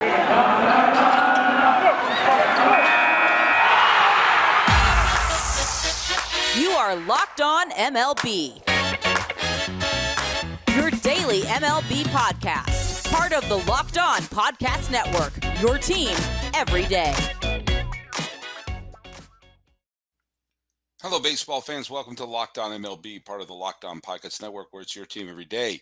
You are Locked On MLB, your daily MLB podcast, part of the Locked On Podcast Network, your team every day. Hello, baseball fans. Welcome to Locked On MLB, part of the Locked On Podcast Network, where it's your team every day.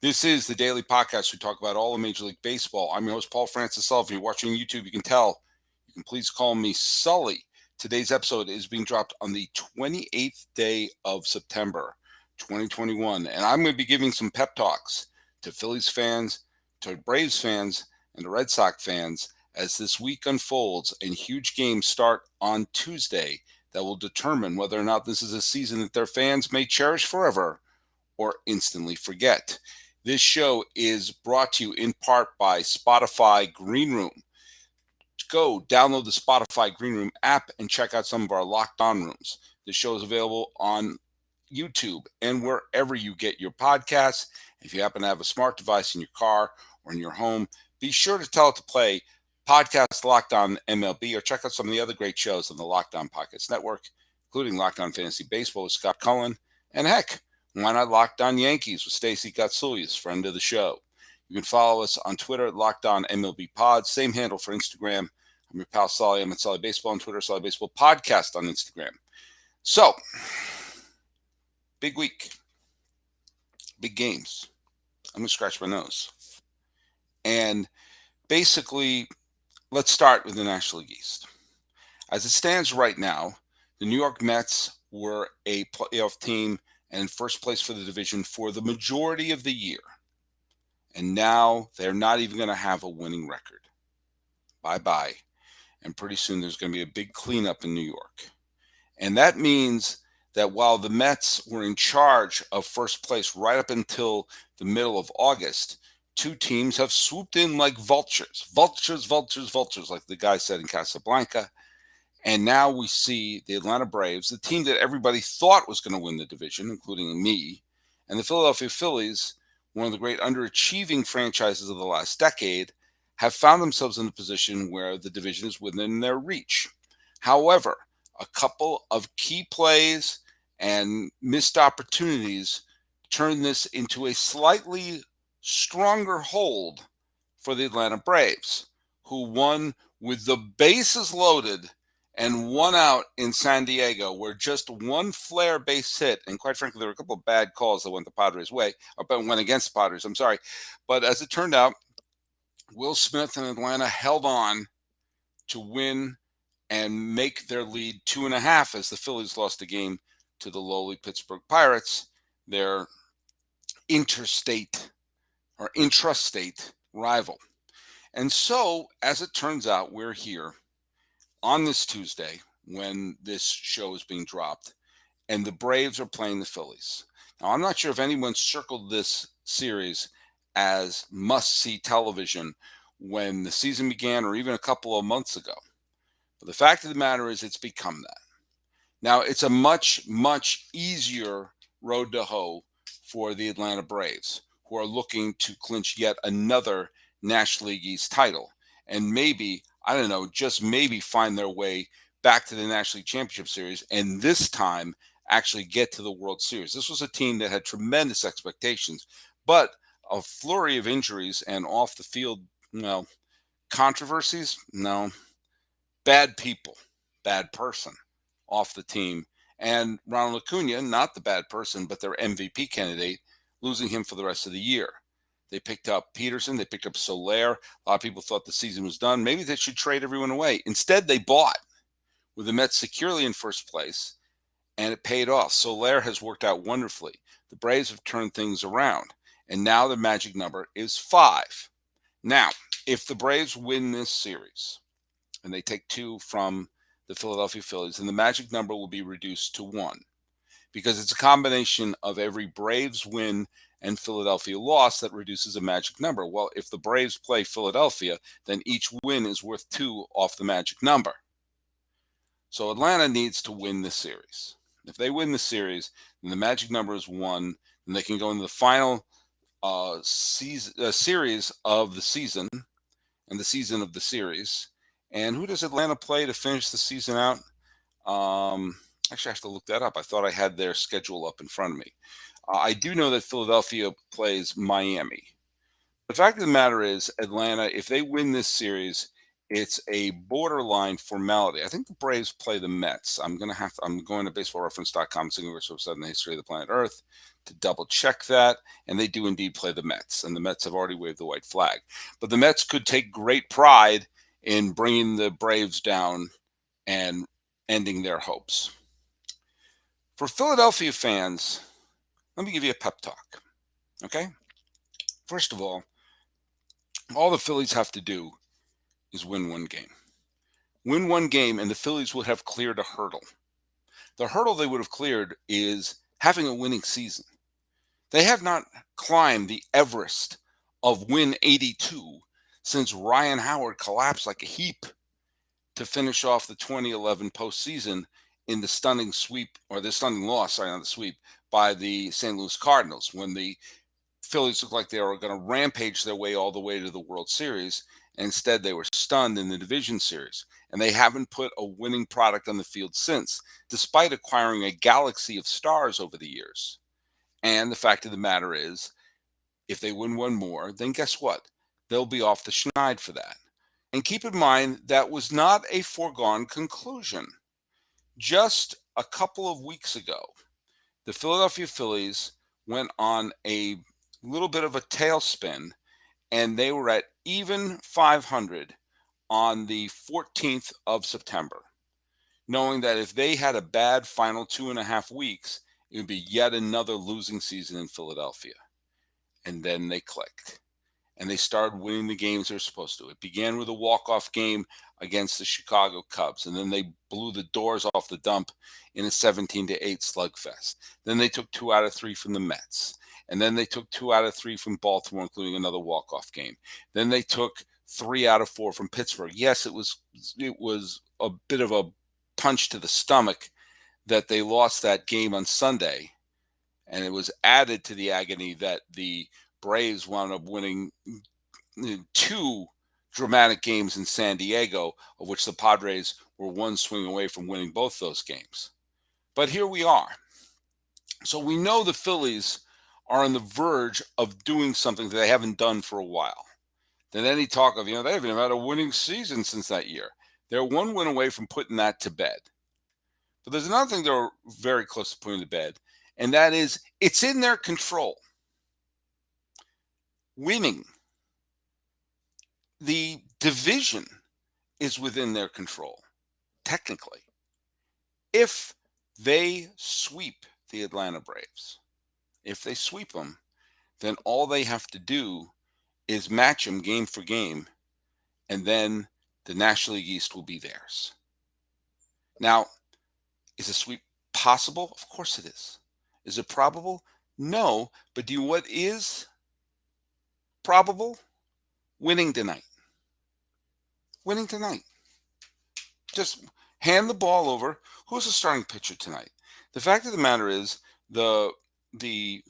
This is the daily podcast. We talk about all of Major League Baseball. I'm your host, Paul Francis Sullivan. If you're watching YouTube, you can tell. You can please call me Sully. Today's episode is being dropped on the 28th day of September, 2021. And I'm going to be giving some pep talks to Phillies fans, to Braves fans, and to Red Sox fans as this week unfolds and huge games start on Tuesday that will determine whether or not this is a season that their fans may cherish forever or instantly forget. This show is brought to you in part by Spotify Green Room. Go download the Spotify Green Room app and check out some of our Locked On rooms. This show is available on YouTube and wherever you get your podcasts. If you happen to have a smart device in your car or in your home, be sure to tell it to play Podcast Locked On MLB or check out some of the other great shows on the Locked On Podcast Network, including Locked On Fantasy Baseball with Scott Cullen, and heck, why not Locked On Yankees with Stacey Gotsulias, friend of the show. You can follow us on Twitter at Locked On MLB Pod, same handle for Instagram. I'm your pal Sully. I'm at Sully Baseball on Twitter, Sully Baseball Podcast on Instagram. So, big week, big games. I'm going to scratch my nose. And basically, let's start with the National League East. As it stands right now, the New York Mets were a playoff team and in first place for the division for the majority of the year. And now they're not even going to have a winning record. Bye-bye. And pretty soon there's going to be a big cleanup in New York. And that means that while the Mets were in charge of first place right up until the middle of August, two teams have swooped in like vultures. Vultures, vultures, vultures, like the guy said in Casablanca. And now we see the Atlanta Braves, the team that everybody thought was going to win the division, including me, and the Philadelphia Phillies, one of the great underachieving franchises of the last decade, have found themselves in a position where the division is within their reach. However, a couple of key plays and missed opportunities turn this into a slightly stronger hold for the Atlanta Braves, who won with the bases loaded and one out in San Diego, where just one flare base hit, and quite frankly, there were a couple of bad calls that went the Padres' way, or went against the Padres, I'm sorry. But as it turned out, Will Smith and Atlanta held on to win and make their lead 2.5 as the Phillies lost the game to the lowly Pittsburgh Pirates, their intrastate rival. And so, as it turns out, we're here on this Tuesday when this show is being dropped, and the Braves are playing the Phillies. Now, I'm not sure if anyone circled this series as must-see television when the season began or even a couple of months ago. But the fact of the matter is it's become that. Now, it's a much, much easier road to hoe for the Atlanta Braves, who are looking to clinch yet another National League East title. And maybe, I don't know, just maybe find their way back to the National League Championship Series and this time actually get to the World Series. This was a team that had tremendous expectations, but a flurry of injuries and off the field, controversies, bad people, bad person off the team. And Ronald Acuna, not the bad person, but their MVP candidate, losing him for the rest of the year. They picked up Peterson. They picked up Soler. A lot of people thought the season was done. Maybe they should trade everyone away. Instead, they bought, with the Mets securely in first place, and it paid off. Soler has worked out wonderfully. The Braves have turned things around, and now the magic number is 5. Now, if the Braves win this series, and they take 2 from the Philadelphia Phillies, then the magic number will be reduced to 1, because it's a combination of every Braves win and Philadelphia loss that reduces a magic number. Well, if the Braves play Philadelphia, then each win is worth 2 off the magic number. So Atlanta needs to win this series. If they win the series, then the magic number is 1, and they can go into the final series of the season and the season of the series. And who does Atlanta play to finish the season out? Actually, I have to look that up. I thought I had their schedule up in front of me. I do know that Philadelphia plays Miami. The fact of the matter is, Atlanta, if they win this series, it's a borderline formality. I think the Braves play the Mets. I'm going to baseballreference.com, single website in the history of the planet Earth, to double check that. And they do indeed play the Mets. And the Mets have already waved the white flag. But the Mets could take great pride in bringing the Braves down and ending their hopes. For Philadelphia fans, let me give you a pep talk. Okay? First of all the Phillies have to do is win one game. Win one game, and the Phillies would have cleared a hurdle. The hurdle they would have cleared is having a winning season. They have not climbed the Everest of win 82 since Ryan Howard collapsed like a heap to finish off the 2011 postseason in the stunning loss, not the sweep, by the St. Louis Cardinals, when the Phillies looked like they were going to rampage their way all the way to the World Series. And instead, they were stunned in the division series. And they haven't put a winning product on the field since, despite acquiring a galaxy of stars over the years. And the fact of the matter is, if they win one more, then guess what? They'll be off the schneid for that. And keep in mind, that was not a foregone conclusion. Just a couple of weeks ago, the Philadelphia Phillies went on a little bit of a tailspin, and they were at even 500 on the 14th of September, knowing that if they had a bad final 2.5 weeks, it would be yet another losing season in Philadelphia. And then they clicked, and they started winning the games they're supposed to. It began with a walk-off game against the Chicago Cubs, and then they blew the doors off the dump in a 17-8 slugfest. Then they took 2 out of 3 from the Mets. And then they took 2 out of 3 from Baltimore, including another walk-off game. Then they took 3 out of 4 from Pittsburgh. Yes, it was a bit of a punch to the stomach that they lost that game on Sunday, and it was added to the agony that the Braves wound up winning 2 dramatic games in San Diego, of which the Padres were one swing away from winning both those games. But here we are. So we know the Phillies are on the verge of doing something that they haven't done for a while. Then any talk of, they haven't had a winning season since that year. They're one win away from putting that to bed. But there's another thing they're very close to putting to bed, and that is it's in their control. Winning the division is within their control, technically. If they sweep the Atlanta Braves, if they sweep them, then all they have to do is match them game for game, and then the National League East will be theirs. Now, is a sweep possible? Of course it is. Is it probable? No. But what is probable? Winning tonight. Winning tonight. Just hand the ball over. Who's the starting pitcher tonight? The fact of the matter is, the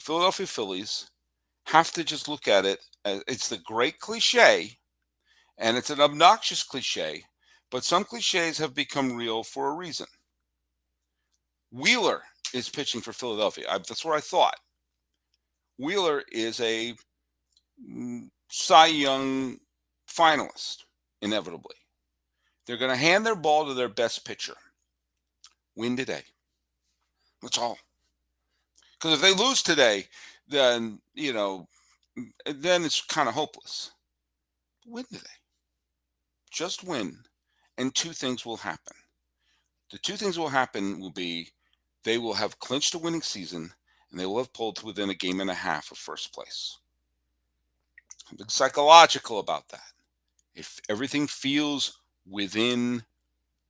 Philadelphia Phillies have to just look at it as it's the great cliche, and it's an obnoxious cliche, but some cliches have become real for a reason. Wheeler is pitching for Philadelphia. That's what I thought. Wheeler is a Cy Young finalist, inevitably. They're going to hand their ball to their best pitcher. Win today. That's all. Because if they lose today, then, then it's kind of hopeless. Win today. Just win. And 2 things will happen. The 2 things will happen will be they will have clinched a winning season, and they will have pulled to within a game and a half of first place. I'm being psychological about that. If everything feels within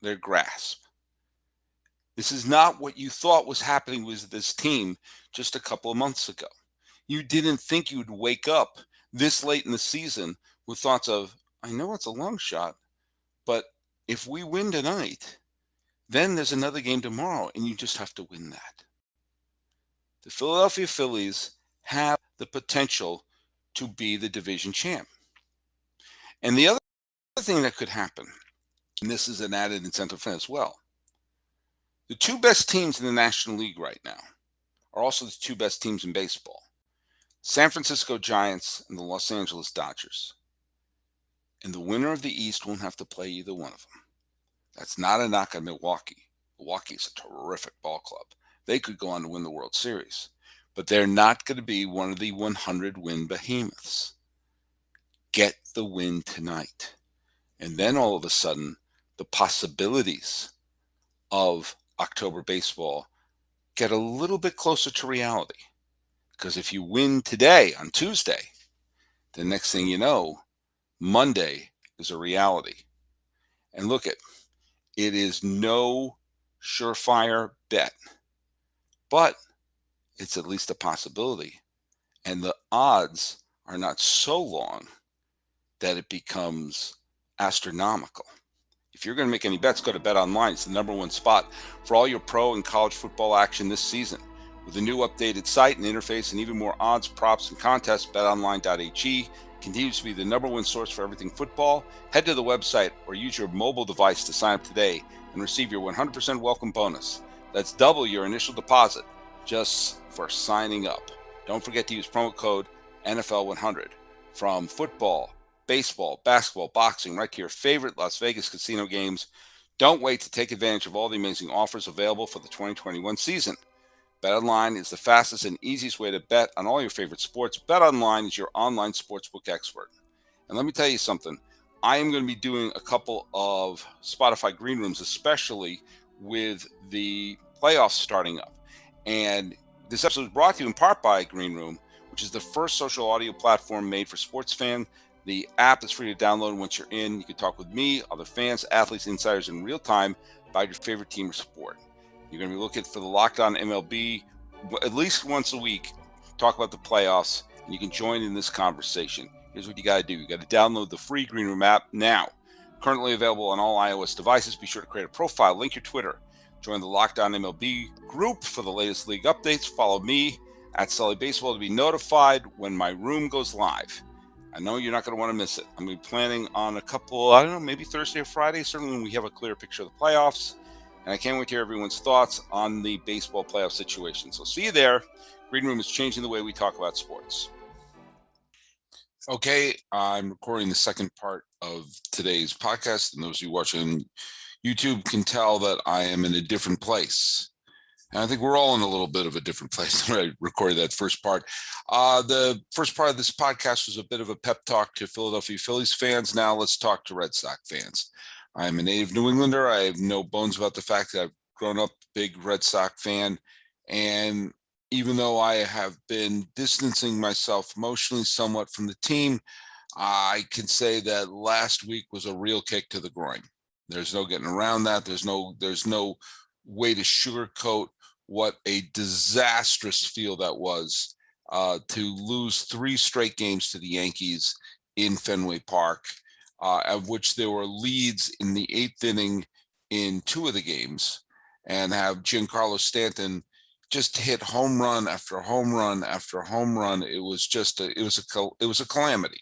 their grasp. This is not what you thought was happening with this team just a couple of months ago. You didn't think you'd wake up this late in the season with thoughts of, I know it's a long shot, but if we win tonight, then there's another game tomorrow, and you just have to win that. The Philadelphia Phillies have the potential to be the division champ. And the other thing that could happen, and this is an added incentive for as well. The two best teams in the National League right now are also the two best teams in baseball. San Francisco Giants and the Los Angeles Dodgers. And the winner of the East won't have to play either one of them. That's not a knock on Milwaukee. Milwaukee is a terrific ball club. They could go on to win the World Series. But they're not going to be one of the 100-win behemoths. Get the win tonight. And then all of a sudden, the possibilities of October baseball get a little bit closer to reality. Because if you win today on Tuesday, the next thing you know, Monday is a reality. And look, it is no surefire bet, but it's at least a possibility. And the odds are not so long that it becomes astronomical. If you're going to make any bets, go to BetOnline. It's the number one spot for all your pro and college football action this season. With a new updated site and interface and even more odds, props, and contests, betonline.ag continues to be the number one source for everything football. Head to the website or use your mobile device to sign up today and receive your 100% welcome bonus. That's double your initial deposit just for signing up. Don't forget to use promo code NFL100. From football, baseball, basketball, boxing, right to your favorite Las Vegas casino games. Don't wait to take advantage of all the amazing offers available for the 2021 season. BetOnline is the fastest and easiest way to bet on all your favorite sports. BetOnline is your online sportsbook expert. And let me tell you something. I am going to be doing a couple of Spotify Green Rooms, especially with the playoffs starting up. And this episode is brought to you in part by Green Room, which is the first social audio platform made for sports fans. The app is free to download once you're in. You can talk with me, other fans, athletes, insiders in real time about your favorite team or sport. You're going to be looking for the Locked On MLB at least once a week, talk about the playoffs, and you can join in this conversation. Here's what you got to do. You got to download the free Green Room app now. Currently available on all iOS devices. Be sure to create a profile, link your Twitter. Join the Locked On MLB group for the latest league updates. Follow me at Sully Baseball to be notified when my room goes live. I know you're not going to want to miss it. I'm going to be planning on a couple, I don't know, maybe Thursday or Friday, certainly when we have a clear picture of the playoffs. And I can't wait to hear everyone's thoughts on the baseball playoff situation. So see you there. Green Room is changing the way we talk about sports. Okay, I'm recording the second part of today's podcast. And those of you watching YouTube can tell that I am in a different place. And I think we're all in a little bit of a different place when I recorded that first part. The first part of this podcast was a bit of a pep talk to Philadelphia Phillies fans. Now let's talk to Red Sox fans. I'm a native New Englander. I have no bones about the fact that I've grown up a big Red Sox fan. And even though I have been distancing myself emotionally somewhat from the team, I can say that last week was a real kick to the groin. There's no getting around that. There's no way to sugarcoat what a disastrous feel that was to lose 3 straight games to the Yankees in Fenway Park. Of which there were leads in the 8th inning in 2 of the games, and have Giancarlo Stanton just hit home run after home run after home run. It was just it was a calamity.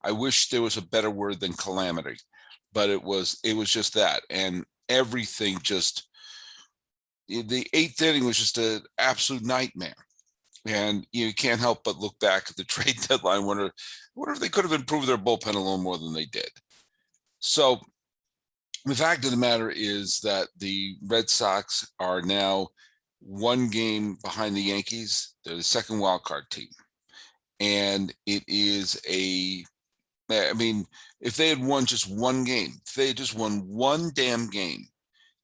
I wish there was a better word than calamity, but it was just that, and everything just the 8th inning was just an absolute nightmare. And you can't help but look back at the trade deadline. Wonder if they could have improved their bullpen a little more than they did. So the fact of the matter is that the Red Sox are now 1 game behind the Yankees. They're the second wild card team. And it is if they had won just 1 game, if they had just won 1 damn game,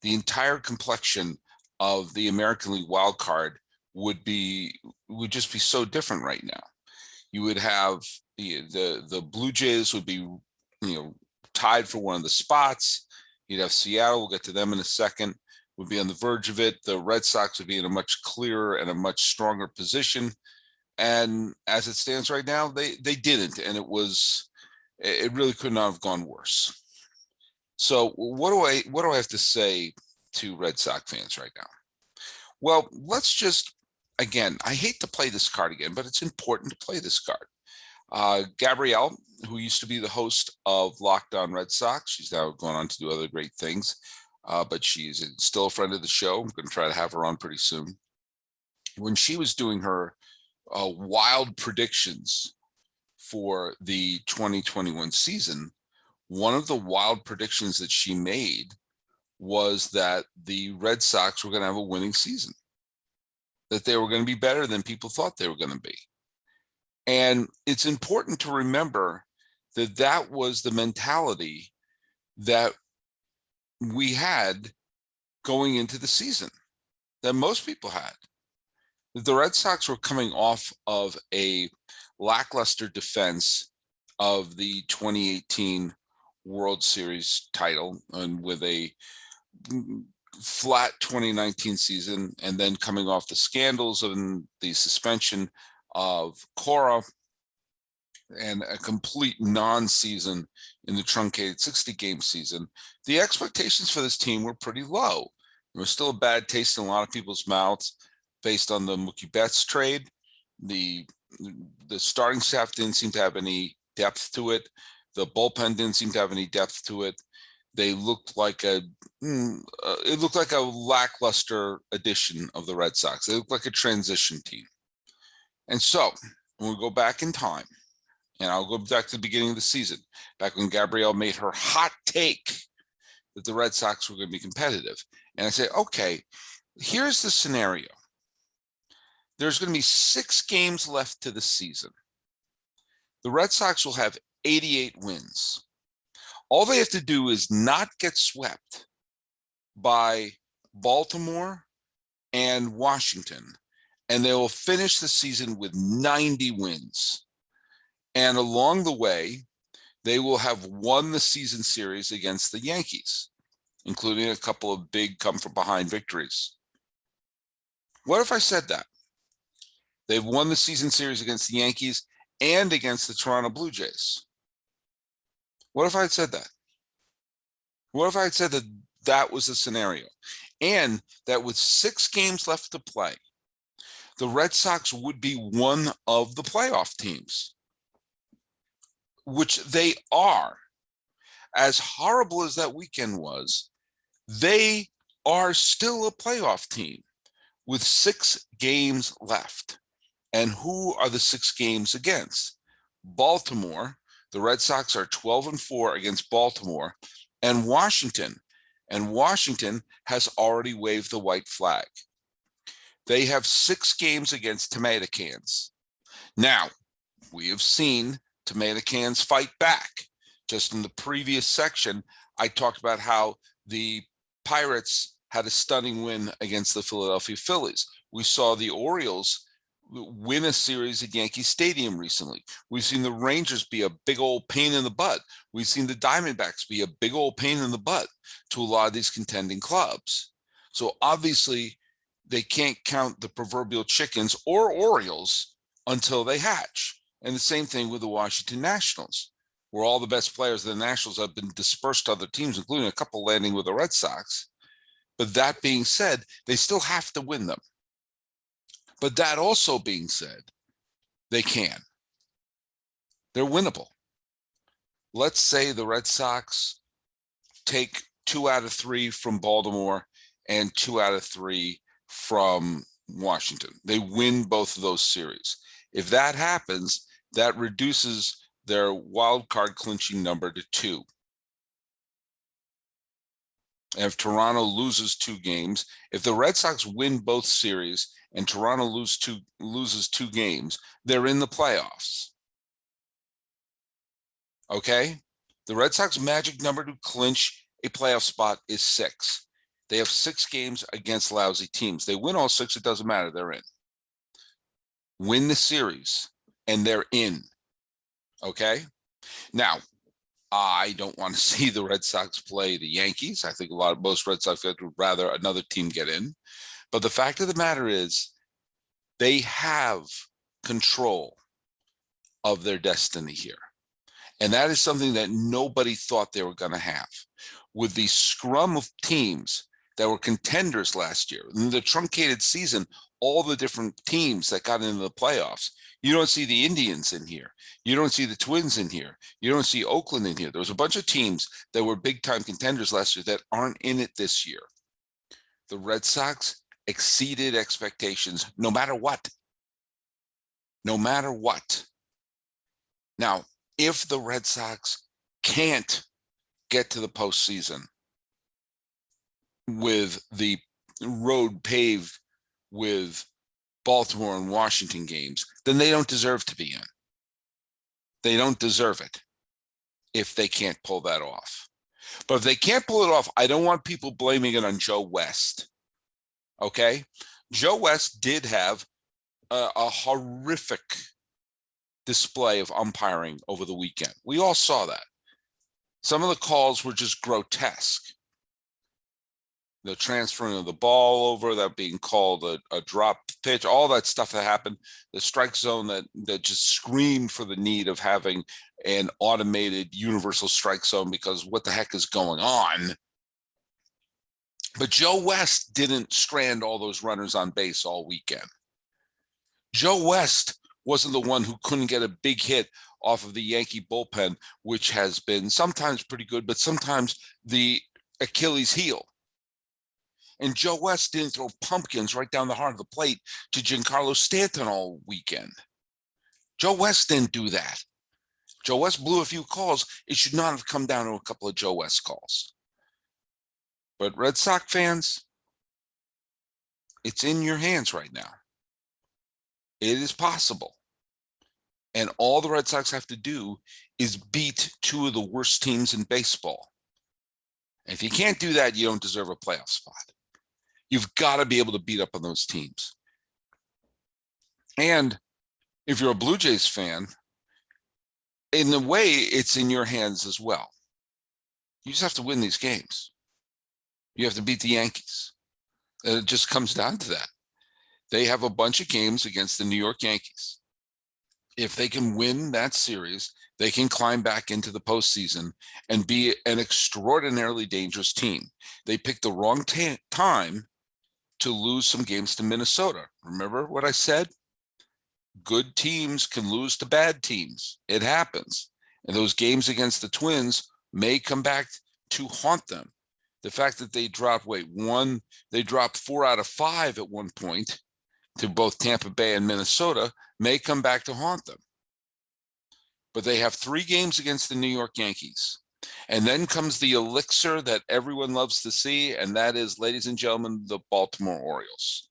the entire complexion of the American League wild card would just be so different right now. You would have the Blue Jays would be tied for one of the spots. You'd have Seattle, we'll get to them in a second, would be on the verge of it. The Red Sox would be in a much clearer and a much stronger position. And as it stands right now, they didn't, and it really could not have gone worse. So what do I have to say to Red Sox fans right now? Well, let's just, again, I hate to play this card again, but it's important to play this card. Gabrielle, who used to be the host of Locked On Red Sox, she's now gone on to do other great things, but she's still a friend of the show. I'm going to try to have her on pretty soon. When she was doing her wild predictions for the 2021 season, one of the wild predictions that she made was that the Red Sox were going to have a winning season, that they were going to be better than people thought they were going to be. And it's important to remember that that was the mentality that we had going into the season, that most people had. That the Red Sox were coming off of a lackluster defense of the 2018 World Series title, and with a flat 2019 season, and then coming off the scandals and the suspension of Cora and a complete non-season in the truncated 60-game season, the expectations for this team were pretty low. There was still a bad taste in a lot of people's mouths based on the Mookie Betts trade. The starting staff didn't seem to have any depth to it. The bullpen didn't seem to have any depth to it. They looked like it looked like a lackluster addition of the Red Sox. They looked like a transition team. And so when we go back in time, and I'll go back to the beginning of the season, back when Gabrielle made her hot take that the Red Sox were going to be competitive. And I say, okay, here's the scenario. There's going to be 6 games left to the season. The Red Sox will have 88 wins. All they have to do is not get swept by Baltimore and Washington, and they will finish the season with 90 wins. And along the way, they will have won the season series against the Yankees, including a couple of big come-from-behind victories. What if I said that? They've won the season series against the Yankees and against the Toronto Blue Jays. What if I had said that? What if I had said that that was the scenario? And that with 6 games left to play, the Red Sox would be one of the playoff teams, which they are. As horrible as that weekend was, they are still a playoff team with 6 games left. And who are the 6 games against? Baltimore. The Red Sox are 12-4 against Baltimore, and Washington. And Washington has already waved the white flag. They have 6 games against tomato cans. Now, we have seen tomato cans fight back. Just in the previous section, I talked about how the Pirates had a stunning win against the Philadelphia Phillies. We saw the Orioles win a series at Yankee Stadium recently. We've seen the Rangers be a big old pain in the butt. We've seen the Diamondbacks be a big old pain in the butt to a lot of these contending clubs. So obviously, they can't count the proverbial chickens or Orioles until they hatch. And the same thing with the Washington Nationals, where all the best players of the Nationals have been dispersed to other teams, including a couple landing with the Red Sox. But that being said, they still have to win them. But that also being said, they can. They're winnable. Let's say the Red Sox take 2 out of 3 from Baltimore and 2 out of 3 from Washington. They win both of those series. If that happens, that reduces their wild card clinching number to 2. And if Toronto loses 2 games, if the Red Sox win both series and Toronto loses 2 games, they're in the playoffs. Okay? The Red Sox magic number to clinch a playoff spot is 6. They have 6 games against lousy teams. They win all 6, it doesn't matter, they're in. Win the series, and they're in. Okay? Now, I don't want to see the Red Sox play the Yankees. I think most Red Sox fans would rather another team get in. But the fact of the matter is, they have control of their destiny here. And that is something that nobody thought they were going to have. With the scrum of teams that were contenders last year, in the truncated season, all the different teams that got into the playoffs. You don't see the Indians in here. You don't see the Twins in here. You don't see Oakland in here. There was a bunch of teams that were big-time contenders last year that aren't in it this year. The Red Sox exceeded expectations no matter what. No matter what. Now, if the Red Sox can't get to the postseason with the road paved with Baltimore and Washington games, then they don't deserve to be in. They don't deserve it if they can't pull that off. But if they can't pull it off, I don't want people blaming it on Joe West. Okay? Joe West did have a horrific display of umpiring over the weekend. We all saw that. Some of the calls were just grotesque. The transferring of the ball over, that being called a drop pitch, all that stuff that happened, the strike zone that just screamed for the need of having an automated universal strike zone, because what the heck is going on? But Joe West didn't strand all those runners on base all weekend. Joe West wasn't the one who couldn't get a big hit off of the Yankee bullpen, which has been sometimes pretty good, but sometimes the Achilles heel. And Joe West didn't throw pumpkins right down the heart of the plate to Giancarlo Stanton all weekend. Joe West didn't do that. Joe West blew a few calls. It should not have come down to a couple of Joe West calls. But Red Sox fans, it's in your hands right now. It is possible. And all the Red Sox have to do is beat two of the worst teams in baseball. And if you can't do that, you don't deserve a playoff spot. You've got to be able to beat up on those teams. And if you're a Blue Jays fan, in a way, it's in your hands as well. You just have to win these games. You have to beat the Yankees. And it just comes down to that. They have a bunch of games against the New York Yankees. If they can win that series, they can climb back into the postseason and be an extraordinarily dangerous team. They picked the wrong time to lose some games to Minnesota. Remember what I said? Good teams can lose to bad teams. It happens. And those games against the Twins may come back to haunt them. The fact that they dropped, they dropped 4 out of 5 at one point to both Tampa Bay and Minnesota may come back to haunt them. But they have 3 games against the New York Yankees. And then comes the elixir that everyone loves to see, and that is, ladies and gentlemen, the Baltimore Orioles.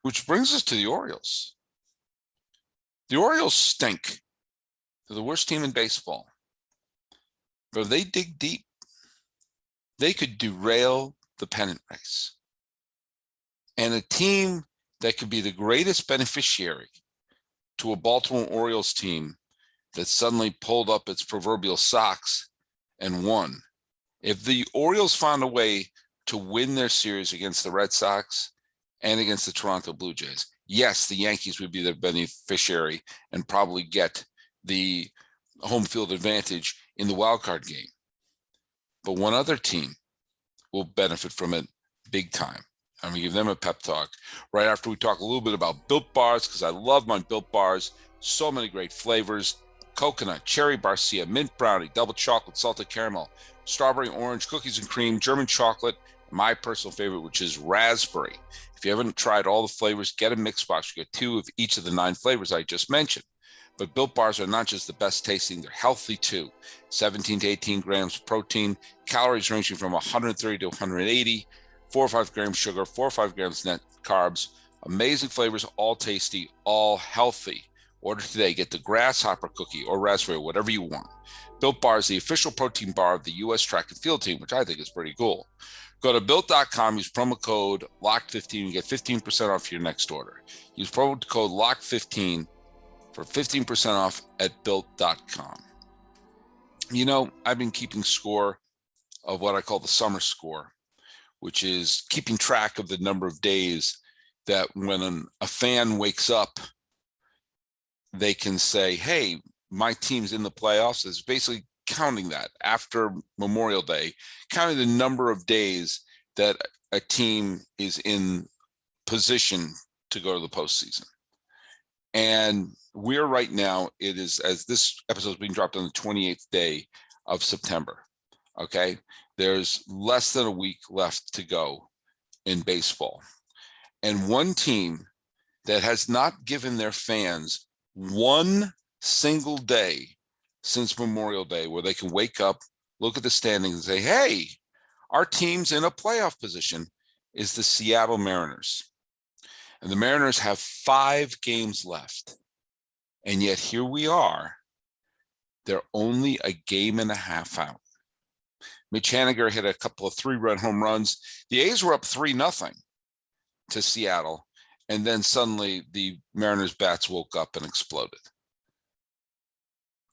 Which brings us to the Orioles. The Orioles stink. They're the worst team in baseball. But if they dig deep, they could derail the pennant race. And a team that could be the greatest beneficiary to a Baltimore Orioles team that suddenly pulled up its proverbial socks and won. If the Orioles found a way to win their series against the Red Sox and against the Toronto Blue Jays, yes, the Yankees would be the beneficiary and probably get the home field advantage in the wild card game. But one other team will benefit from it big time. I'm going to give them a pep talk right after we talk a little bit about Built Bars, because I love my Built Bars. So many great flavors: coconut, cherry barcia, mint brownie, double chocolate, salted caramel, strawberry orange, cookies and cream, German chocolate, my personal favorite, which is raspberry. If you haven't tried all the flavors, get a mix box. You get 2 of each of the 9 flavors I just mentioned. But Built Bars are not just the best tasting, they're healthy too. 17 to 18 grams of protein, calories ranging from 130 to 180, 4 or 5 grams sugar, 4 or 5 grams net carbs. Amazing flavors, all tasty, all healthy. Order today. Get the grasshopper cookie or raspberry, whatever you want. Built Bar is the official protein bar of the U.S. track and field team, which I think is pretty cool. Go to Built.com, use promo code LOCK15, and get 15% off your next order. Use promo code LOCK15 for 15% off at Built.com. You know, I've been keeping score of what I call the summer score, which is keeping track of the number of days that when a fan wakes up, they can say, hey, my team's in the playoffs. It's basically counting that after Memorial Day, counting the number of days that a team is in position to go to the postseason. And we're right now, it is, as this episode is being dropped on the 28th day of September. Okay. There's less than a week left to go in baseball. And one team that has not given their fans one single day since Memorial Day where they can wake up, look at the standings and say, hey, our team's in a playoff position is the Seattle Mariners. And the Mariners have 5 games left. And yet here we are. They're only a game and a half out. Mitch Haniger hit a couple of 3-run home runs. The A's were up 3-0 to Seattle. And then suddenly the Mariners bats woke up and exploded.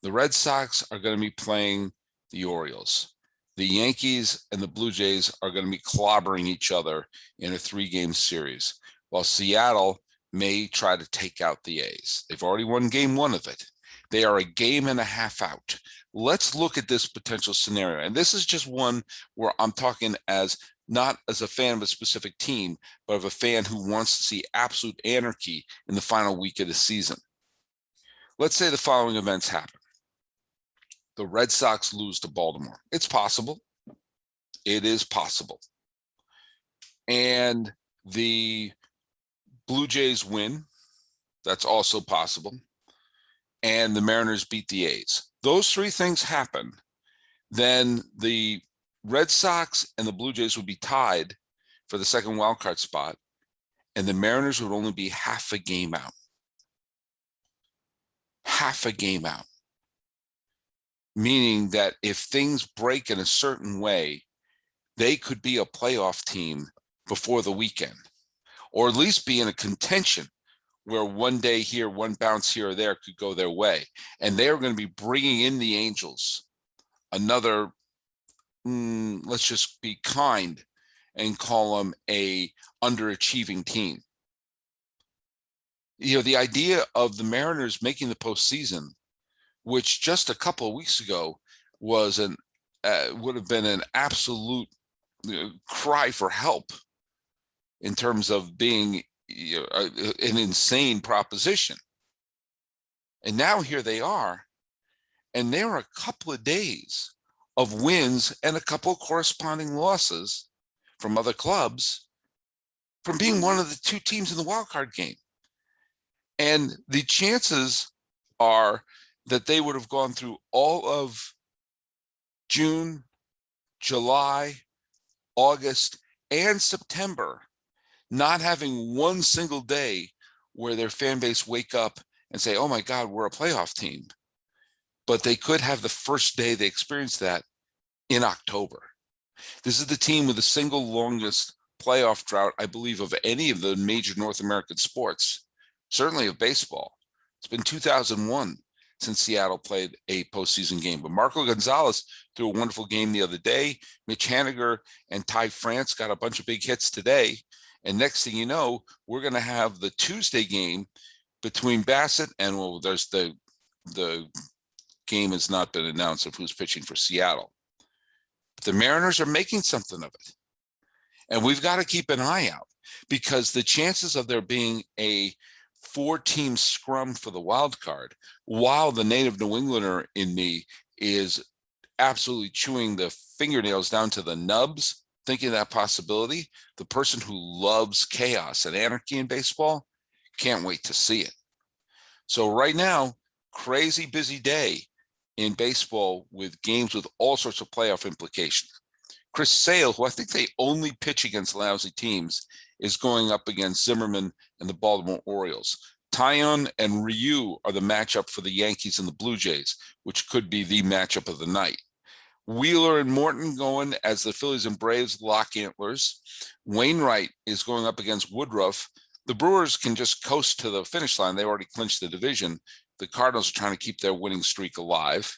The Red Sox are going to be playing the Orioles. The Yankees and the Blue Jays are going to be clobbering each other in a 3-game series, while Seattle may try to take out the A's. They've already won game 1 of it. They are a game and a half out. Let's look at this potential scenario. And this is just one where I'm talking as not as a fan of a specific team, but of a fan who wants to see absolute anarchy in the final week of the season. Let's say the following events happen. The Red Sox lose to Baltimore. It's possible. It is possible. And the Blue Jays win. That's also possible. And the Mariners beat the A's. Those 3 things happen. Then the Red Sox and the Blue Jays would be tied for the second wildcard spot, and the Mariners would only be half a game out. Half a game out. Meaning that if things break in a certain way, they could be a playoff team before the weekend, or at least be in a contention where one day here, one bounce here or there could go their way. And they're going to be bringing in the Angels, another, let's just be kind and call them a underachieving team. You know, the idea of the Mariners making the postseason, which just a couple of weeks ago was would have been an absolute cry for help in terms of being an insane proposition. And now here they are, and they're a couple of days of wins and a couple of corresponding losses from other clubs from being one of the 2 teams in the wild card game. And the chances are that they would have gone through all of June, July, August, and September not having one single day where their fan base wake up and say, oh my God, we're a playoff team. But they could have the first day they experienced that in October. This is the team with the single longest playoff drought, I believe, of any of the major North American sports, certainly of baseball. It's been 2001 since Seattle played a postseason game. But Marco Gonzalez threw a wonderful game the other day. Mitch Haniger and Ty France got a bunch of big hits today. And next thing you know, we're going to have the Tuesday game between Bassett and, well, there's the game has not been announced of who's pitching for Seattle. But the Mariners are making something of it. And we've got to keep an eye out, because the chances of there being a 4-team scrum for the wild card, while the native New Englander in me is absolutely chewing the fingernails down to the nubs, thinking of that possibility, the person who loves chaos and anarchy in baseball can't wait to see it. So right now, crazy busy day in baseball with games with all sorts of playoff implications. Chris Sale, who I think they only pitch against lousy teams, is going up against Zimmerman and the Baltimore Orioles. Taillon and Ryu are the matchup for the Yankees and the Blue Jays, which could be the matchup of the night. Wheeler and Morton going as the Phillies and Braves lock antlers. Wainwright is going up against Woodruff. The Brewers can just coast to the finish line. They already clinched the division. The Cardinals are trying to keep their winning streak alive.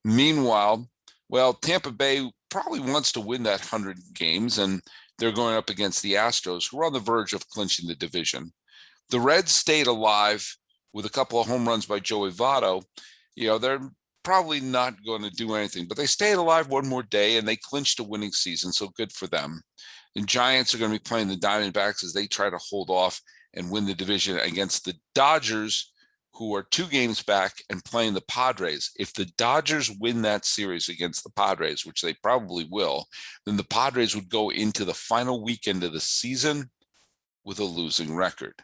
Meanwhile, well, Tampa Bay probably wants to win that 100 games, and they're going up against the Astros, who are on the verge of clinching the division. The Reds stayed alive with a couple of home runs by Joey Votto. You know, they're probably not going to do anything, but they stayed alive one more day and they clinched a winning season, so good for them. The Giants are going to be playing the Diamondbacks as they try to hold off and win the division against the Dodgers, who are 2 games back and playing the Padres. If the Dodgers win that series against the Padres, which they probably will, then the Padres would go into the final weekend of the season with a losing record.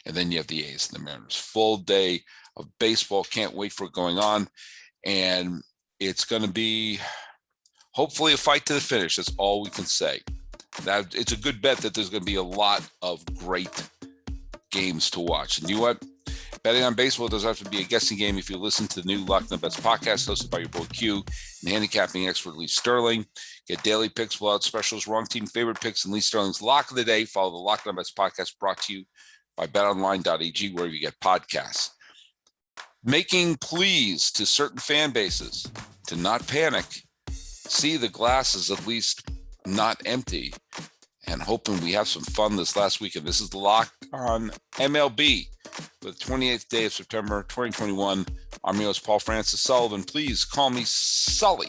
And then you have the A's and the Mariners. Full day of baseball. Can't wait for it going on. And it's going to be hopefully a fight to the finish. That's all we can say. That it's a good bet that there's going to be a lot of great games to watch. And you know what? Betting on baseball doesn't have to be a guessing game. If you listen to the new Locked On Bets podcast hosted by your boy Q and handicapping expert Lee Sterling, get daily picks, blowout specials, wrong team favorite picks, and Lee Sterling's Lock of the Day. Follow the Locked On Bets podcast brought to you by betonline.ag, wherever you get podcasts. Making pleas to certain fan bases to not panic, see the glass is at least not empty, and hoping we have some fun this last weekend. This is the Locked On MLB for the 28th day of September 2021. I'm your host, Paul Francis Sullivan. Please call me Sully.